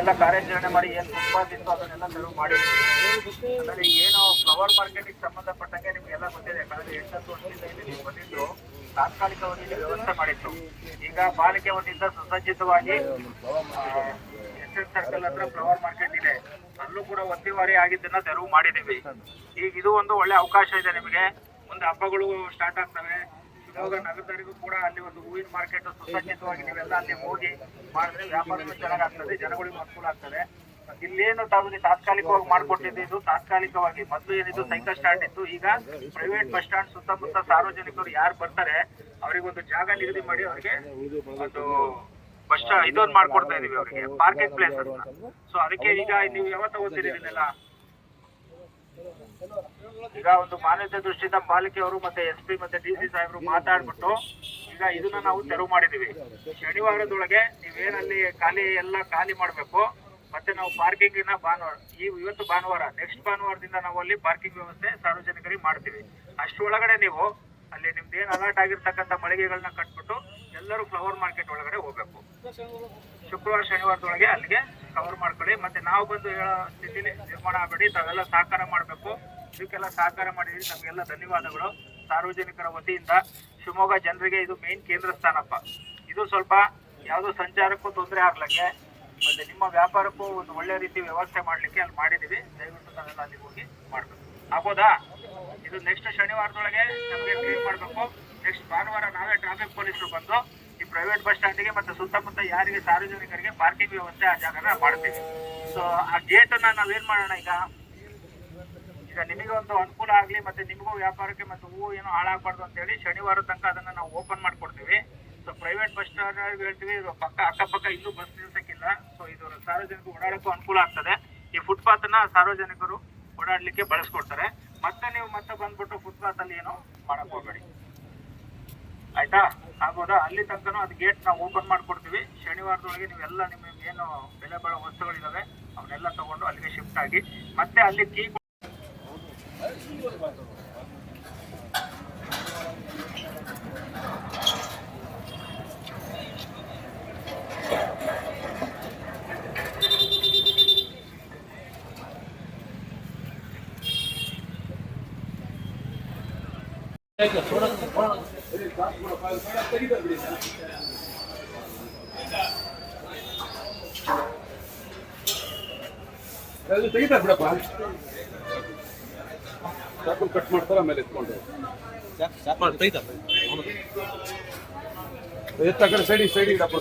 ಅದನ್ನೆಲ್ಲ ಕಾರ್ಯಾಚರಣೆ ಮಾಡಿ ಏನು ಫುಟ್ಪಾತ್ ಇತ್ತು ಅದನ್ನೆಲ್ಲ ತೆರವು ಮಾಡಿದ್ವಿ. ಆಮೇಲೆ ಏನು ಫ್ಲವರ್ ಮಾರ್ಕೆಟಿಗೆ ಸಂಬಂಧಪಟ್ಟಂಗೆ ನಿಮಗೆಲ್ಲ ಗೊತ್ತಿದೆ, ಕಳೆದ 8 ವರ್ಷದಿಂದ ಇಲ್ಲಿ ನೀವು ಬಂದಿದ್ದು ತಾತ್ಕಾಲಿಕವಾಗಿ ವ್ಯವಸ್ಥೆ ಮಾಡಿತ್ತು. ಈಗ ಪಾಲಿಕೆ ವತಿಯಿಂದ ಸುಸಜ್ಜಿತವಾಗಿ ಎಸ್ಟೇಟ್ ಸರ್ಕಲ್ ಹತ್ರ ಫ್ಲವರ್ ಮಾರ್ಕೆಟ್ ಇದೆ, ಅಲ್ಲೂ ಕೂಡ ಒತ್ತಿವಾರಿ ಆಗಿದ್ದನ್ನ ತೆರವು ಮಾಡಿದ್ದೀವಿ. ಈಗ ಇದು ಒಂದು ಒಳ್ಳೆ ಅವಕಾಶ ಇದೆ ನಿಮಗೆ. ಮುಂದೆ ಹಬ್ಬಗಳು ಸ್ಟಾರ್ಟ್ ಆಗ್ತವೆ. ಇವಾಗ ನಗರದವರಿಗೂ ಕೂಡ ಅಲ್ಲಿ ಒಂದು ಹೂವಿನ ಮಾರ್ಕೆಟ್ ಸುಸಜ್ಜಿತವಾಗಿ ನೀವೆಲ್ಲ ಅಲ್ಲಿ ಹೋಗಿ ಮಾಡಿದ್ರೆ ವ್ಯಾಪಾರಗಳು ಚೆನ್ನಾಗಾಗ್ತದೆ, ಜನಗಳಿಗೂ ಅನುಕೂಲ ಆಗ್ತದೆ. ಇಲ್ಲೇನು ತಾವು ತಾತ್ಕಾಲಿಕವಾಗಿ ಮಾಡಿಕೊಟ್ಟಿದ್ದು ತಾತ್ಕಾಲಿಕವಾಗಿ ಮೊದಲು ಏನಿದ್ದು ಸೈಕಲ್ ಸ್ಟ್ಯಾಂಡ್ ಇತ್ತು, ಈಗ ಪ್ರೈವೇಟ್ ಬಸ್ ಸ್ಟ್ಯಾಂಡ್ ಸುತ್ತಮುತ್ತ ಸಾರ್ವಜನಿಕರು ಯಾರು ಬರ್ತಾರೆ ಅವರಿಗೊಂದು ಜಾಗ ನಿಗದಿ ಮಾಡಿ ಅವರಿಗೆ ಒಂದು ಬಸ್ ಸ್ಟಾಂಡ್ ಇದೊಂದು ಮಾಡ್ಕೊಡ್ತಾ ಇದೀವಿ ಅವರಿಗೆ, ಪಾರ್ಕಿಂಗ್ ಪ್ಲೇಸ್ ಅಂತ. ಸೊ ಅದಕ್ಕೆ ಈಗ ನೀವು ಯಾವತ್ತ ಓದ್ತೀರಿ ಇದನ್ನೆಲ್ಲ? ಈಗ ಒಂದು ಮಾನ್ಯತೆ ದೃಷ್ಟಿಯಿಂದ ಪಾಲಿಕೆಯವರು ಮತ್ತೆ SP ಮತ್ತೆ DC ಸಾಹೇಬರು ಮಾತಾಡ್ಬಿಟ್ಟು ಈಗ ಇದನ್ನ ನಾವು ತೆರವು ಮಾಡಿದೀವಿ. ಶನಿವಾರದೊಳಗೆ ನೀವೇನಲ್ಲಿ ಖಾಲಿ ಮಾಡಬೇಕು. ಮತ್ತೆ ನಾವು ಪಾರ್ಕಿಂಗಿನ ಭಾನುವಾರ, ಇವತ್ತು ಭಾನುವಾರ, ನೆಕ್ಸ್ಟ್ ಭಾನುವಾರದಿಂದ ನಾವು ಅಲ್ಲಿ ಪಾರ್ಕಿಂಗ್ ವ್ಯವಸ್ಥೆ ಸಾರ್ವಜನಿಕರಿಗೆ ಮಾಡ್ತೀವಿ. ಅಷ್ಟರೊಳಗಡೆ ನೀವು ಅಲ್ಲಿ ನಿಮ್ದು ಏನು ಅಲರ್ಟ್ ಆಗಿರ್ತಕ್ಕಂಥ ಮಳಿಗೆಗಳನ್ನ ಕಟ್ಬಿಟ್ಟು ಎಲ್ಲರೂ ಫ್ಲವರ್ ಮಾರ್ಕೆಟ್ ಒಳಗಡೆ ಹೋಗ್ಬೇಕು. ಶುಕ್ರವಾರ ಶನಿವಾರದೊಳಗೆ ಅಲ್ಲಿಗೆ ಕವರ್ ಮಾಡ್ಕೊಳ್ಳಿ. ಮತ್ತೆ ನಾವು ಬಂದು ಹೇಳೋ ಸ್ಥಿತಿಲಿ ನಿರ್ಮಾಣ ಆಗಬೇಡಿ, ತಾವೆಲ್ಲ ಸಹಕಾರ ಮಾಡಬೇಕು. ಇದಕ್ಕೆಲ್ಲ ಸಹಕಾರ ಮಾಡಿದ್ರಿ, ನಮಗೆಲ್ಲ ಧನ್ಯವಾದಗಳು. ಸಾರ್ವಜನಿಕರ ವತಿಯಿಂದ ಶಿವಮೊಗ್ಗ ಜನರಿಗೆ ಇದು ಮೇನ್ ಕೇಂದ್ರ ಸ್ಥಾನಪ್ಪ. ಇದು ಸ್ವಲ್ಪ ಯಾವುದೋ ಸಂಚಾರಕ್ಕೂ ತೊಂದರೆ ಆಗ್ಲಿಕ್ಕೆ ಮತ್ತೆ ನಿಮ್ಮ ವ್ಯಾಪಾರಕ್ಕೂ ಒಂದು ಒಳ್ಳೆ ರೀತಿ ವ್ಯವಸ್ಥೆ ಮಾಡ್ಲಿಕ್ಕೆ ಅಲ್ಲಿ ಮಾಡಿದೀವಿ. ದಯವಿಟ್ಟು ತಾವೆಲ್ಲ ಅಲ್ಲಿ ಹೋಗಿ ಮಾಡ್ಬೇಕು. ಆಗ್ಬೋದಾ? ಇದು ನೆಕ್ಸ್ಟ್ ಶನಿವಾರದೊಳಗೆ ನಮಗೆ ಕ್ಲಿಯರ್ ಮಾಡಬೇಕು. ನೆಕ್ಸ್ಟ್ ಭಾನುವಾರ ನಾವೇ ಟ್ರಾಫಿಕ್ ಪೊಲೀಸರು ಬಂದು ಈ ಪ್ರೈವೇಟ್ ಬಸ್ ಸ್ಟ್ಯಾಂಡಿಗೆ ಮತ್ತೆ ಸುತ್ತಮುತ್ತ ಯಾರಿಗೆ ಸಾರ್ವಜನಿಕರಿಗೆ ಪಾರ್ಕಿಂಗ್ ವ್ಯವಸ್ಥೆ ಆ ಜಾಗನ ಮಾಡ್ತೀವಿ. ಸೊ ಆ ಗೇಟ್ ಅನ್ನ ನಾವೇನ್ ಮಾಡೋಣ, ಈಗ ನಿಮಗೆ ಒಂದು ಅನುಕೂಲ ಆಗ್ಲಿ ಮತ್ತೆ ನಿಮಗೂ ವ್ಯಾಪಾರಕ್ಕೆ ಮತ್ತೆ ಹೂವು ಏನೋ ಹಾಳಾಗಬಾರ್ದು ಅಂತ ಹೇಳಿ ಶನಿವಾರ ತನಕ ಅದನ್ನ ನಾವು ಓಪನ್ ಮಾಡ್ಕೊಡ್ತೀವಿ. ಸೊ ಪ್ರೈವೇಟ್ ಬಸ್ ಸ್ಟ್ಯಾಂಡ್ ಹೇಳ್ತೀವಿ, ಅಕ್ಕಪಕ್ಕ ಇಲ್ಲೂ ಬಸ್ ನಿಲ್ಸಕ್ಕಿಲ್ಲ. ಸೊ ಇದು ಸಾರ್ವಜನಿಕರು ಓಡಾಡಕ್ಕೂ ಅನುಕೂಲ ಆಗ್ತದೆ. ಈ ಫುಟ್ಪಾತ್ ನ ಸಾರ್ವಜನಿಕರು ಓಡಾಡ್ಲಿಕ್ಕೆ ಬಳಸ್ಕೊಡ್ತಾರೆ. ಮತ್ತೆ ನೀವು ಮತ್ತೆ ಬಂದ್ಬಿಟ್ಟು ಫುಟ್ಪಾತ್ ಅಲ್ಲಿ ಏನೋ ಮಾಡಕ್ ಹೋಗ್ಬೇಡಿ, ಆಯ್ತಾ? ಆಗ್ಬೋದಾ? ಅಲ್ಲಿ ತನಕನೂ ಅದು ಗೇಟ್ ನಾವು ಓಪನ್ ಮಾಡ್ಕೊಡ್ತೀವಿ. ಶನಿವಾರದೊಳಗೆ ನೀವೆಲ್ಲ ನಿಮಗೆ ಏನು ಬೆಲೆ ಬಾಳೋ ವಸ್ತುಗಳಿದಾವೆ ಅವನ್ನೆಲ್ಲ ತಗೊಂಡು ಅಲ್ಲಿಗೆ ಶಿಫ್ಟ್ ಆಗಿ ಮತ್ತೆ ಅಲ್ಲಿ ಕೀ ತೆಗಿತಾರೆ ಬಿಡಪ್ಪ, ಕಟ್ ಮಾಡ್ತಾರೆ ಆಮೇಲೆ ಎತ್ಕೊಂಡು ಎತ್ತ ಕಡೆ ಸೈಡಿ ಇಡಪ್ಪ.